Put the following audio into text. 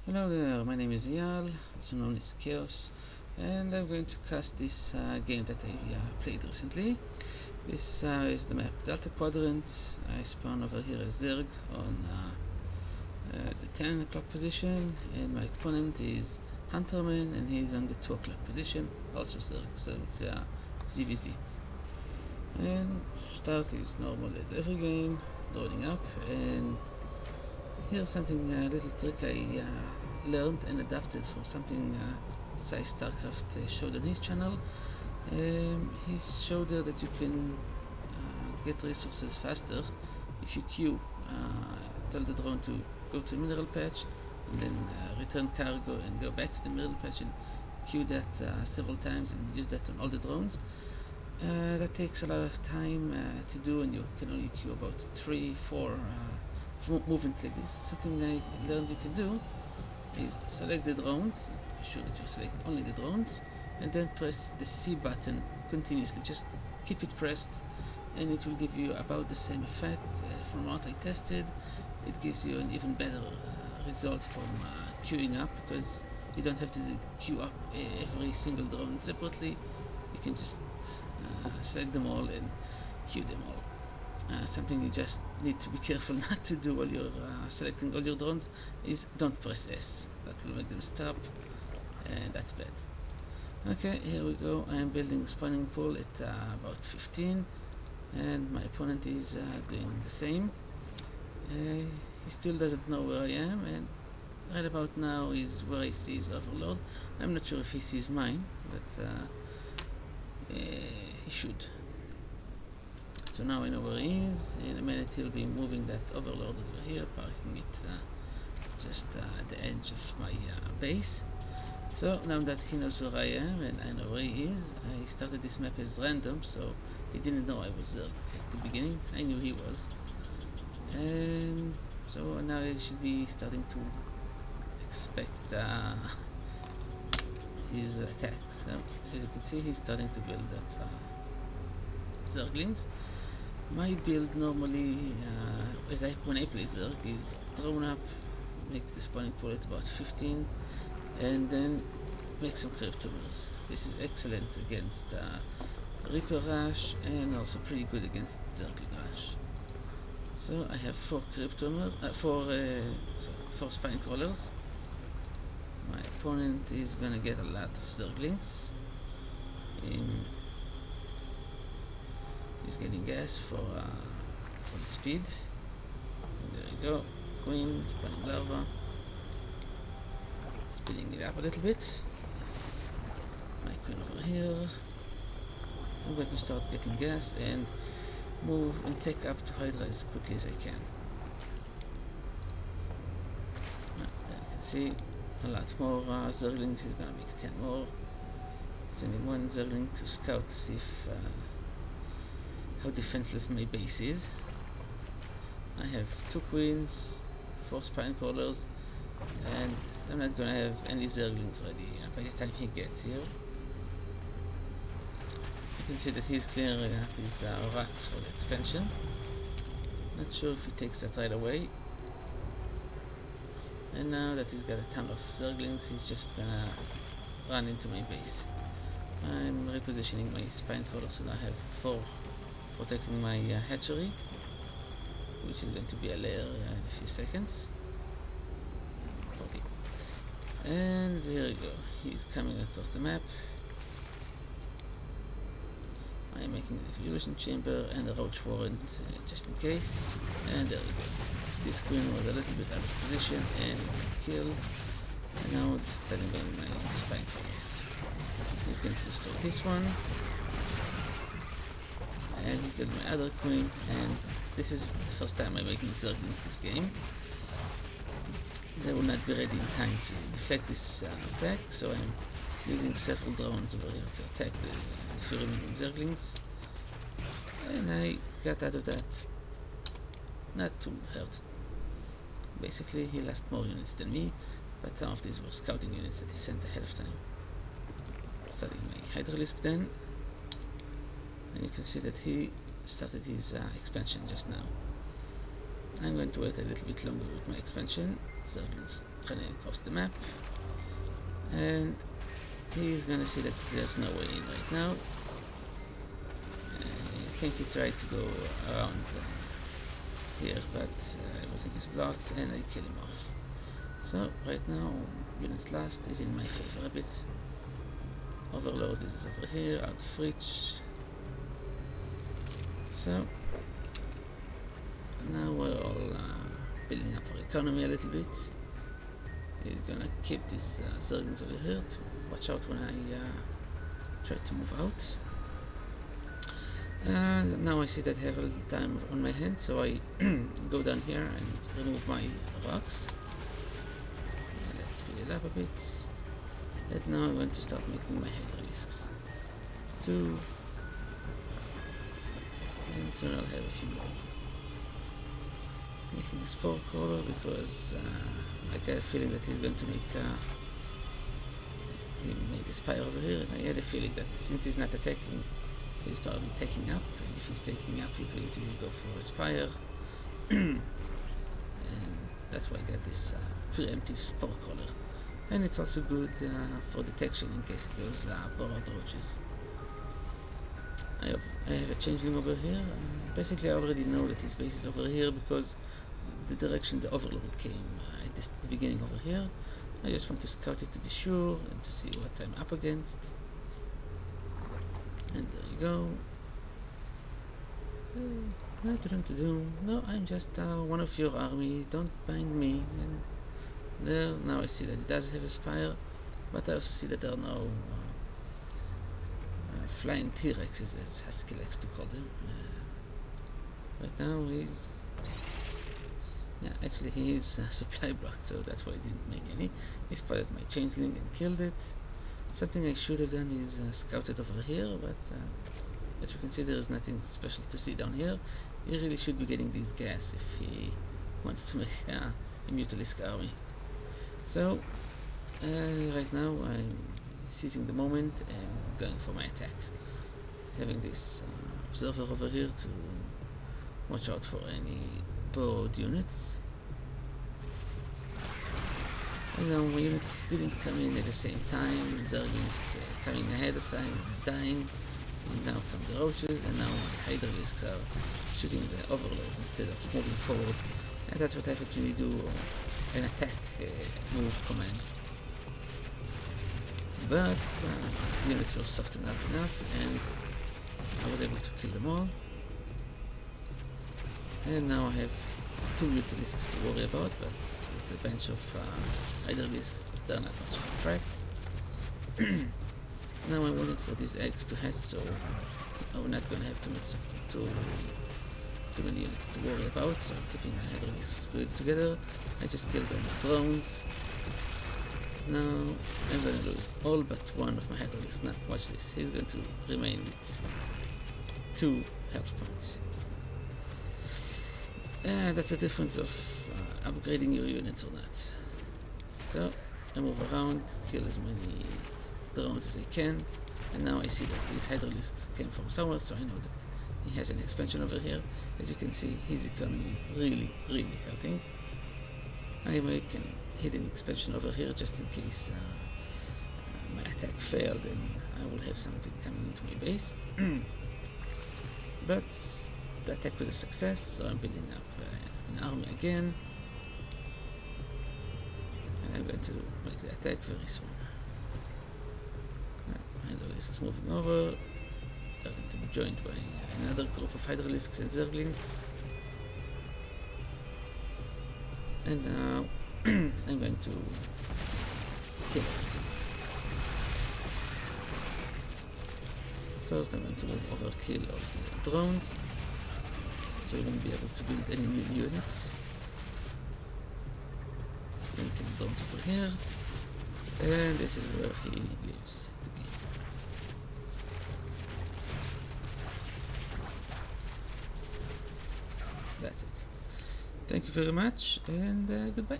Hello there, my name is Eyal, also known as Chaos, and I'm going to cast this game that I played recently. This is the map Delta Quadrant. I spawn over here as Zerg on the 10 o'clock position, and my opponent is HunterMan, and he's on the 2 o'clock position, also Zerg, so it's ZvZ. And start is normal as every game, loading up, and here's something a little trick I learned and adapted from something Sai Starcraft showed on his channel. He showed there that you can get resources faster if you queue. Tell the drone to go to a mineral patch and then return cargo and go back to the mineral patch and queue that several times and use that on all the drones. That takes a lot of time to do, and you can only queue about 3-4 movements like this. Something I learned you can do is select the drones, be sure that you select only the drones, and then press the C button continuously. Just keep it pressed and it will give you about the same effect. From what I tested, it gives you an even better result from queuing up, because you don't have to queue up every single drone separately. You can just select them all and queue them all. Something you just need to be careful not to do while you're selecting all your drones is don't press S. That will make them stop, and that's bad. Okay, here we go. I am building a spawning pool at about 15, and my opponent is doing the same. He still doesn't know where I am, and right about now is where I see his overlord. I'm not sure if he sees mine, but he should. So now I know where he is. In a minute he'll be moving that overlord over here, parking it just at the edge of my base. So now that he knows where I am and I know where he is, I started this map as random, so he didn't know I was there at the beginning. I knew he was. And so now I should be starting to expect his attacks. So as you can see, he's starting to build up Zerglings. My build normally, when I play Zerg, is drone up, make the spawning pool at about 15, and then make some cryptomers. This is excellent against Reaper Rush, and also pretty good against Zergling Rush. So I have 4 spine crawlers. My opponent is gonna get a lot of Zerglings. He's getting gas for the speed. And there you go. Queen, spawning larva. Speeding it up a little bit. My queen over here. I'm going to start getting gas and move and take up to Hydra as quickly as I can. There you can see a lot more Zerglings. He's gonna make 10 more. Sending 1 Zergling to scout to see if how defenseless my base is. I have 2 queens, 4 spine crawlers, and I'm not gonna have any Zerglings ready by the time he gets here. You can see that he's clearing up his racks for the expansion. Not sure if he takes that right away. And now that he's got a ton of Zerglings, he's just gonna run into my base. I'm repositioning my spine crawlers, and I have 4 protecting my hatchery, which is going to be a layer in a few seconds. 40. And there you go. He's coming across the map. I am making an evolution chamber and a roach warrant just in case. And there you go. This queen was a little bit out of position and got killed. And now it's standing on my spine crawlers. He's going to destroy this one. And he killed my other queen, and this is the first time I'm making Zerglings this game. They will not be ready in time to deflect this attack, so I'm using several drones over here to attack the few remaining Zerglings. And I got out of that not too hurt. Basically, he lost more units than me, but some of these were scouting units that he sent ahead of time. Starting my Hydralisk then. And you can see that he started his expansion just now. I'm going to wait a little bit longer with my expansion, Zerglings running across the map, and he's gonna see that there's no way in right now. I think he tried to go around here, but everything is blocked, and I kill him off. So right now, units last is in my favor a bit. Overload is over here, out of reach. So now we're all building up our economy a little bit. He's gonna keep these Zerglings over here to watch out when I try to move out. Now I see that I have a little time on my hand, so I go down here and remove my rocks. Let's speed it up a bit. And now I'm going to start making my hydralisks. 2. And soon I'll have a few more. Making a spore crawler because I got a feeling that he's going to make he made a spire over here, and I had a feeling that since he's not attacking, he's probably taking up, and if he's taking up, he's going to go for a spire. And that's why I got this preemptive spore crawler. And it's also good for detection in case it goes board roaches. I have a changeling over here. Basically I already know that his base is over here because the direction the overlord came at the beginning over here. I just want to scout it to be sure and to see what I'm up against. And there you go. No, I'm just one of your army, don't mind me. And there, now I see that it does have a spire, but I also see that there are no flying T-Rexes, as Husky likes to call them. Right now actually he is supply blocked, so that's why I didn't make any. He spotted my changeling and killed it. Something I should have done is scouted over here, but as you can see there is nothing special to see down here. He really should be getting these gas if he wants to make a Mutalisk army. So right now I'm seizing the moment and going for my attack. Having this observer over here to watch out for any board units. And now my units didn't come in at the same time. Zerglings coming ahead of time, dying. And now come the roaches, and now the hydralisks are shooting the overlords instead of moving forward. And that's what happens when you do an attack move command. But units were softened up enough, and I was able to kill them all. And now I have 2 Mutalisks to worry about, but with a bunch of hydralisks, they're not much of a threat. Now I'm waiting for these eggs to hatch, so I'm not going to have too many units to worry about, so I'm keeping my hydralisks glued together. I just killed those drones. Now I'm going to lose all but one of my hydralisks. Now watch this, he's going to remain with 2 health points. That's the difference of upgrading your units or not. So I move around, kill as many drones as I can, and now I see that these hydralisks came from somewhere, so I know that he has an expansion over here. As you can see, his economy is really hurting. I make a hidden expansion over here just in case my attack failed and I will have something coming into my base. But the attack was a success, so I'm building up an army again, and I'm going to make the attack very soon. Hydralisk is moving over. They're going to be joined by another group of hydralisks and zerglings. And now I'm going to kill everything. First I'm going to move overkill of the drones, so we won't be able to build any new units. Then kill the drones over here, and this is where he leaves the game. That's it. Thank you very much, and goodbye.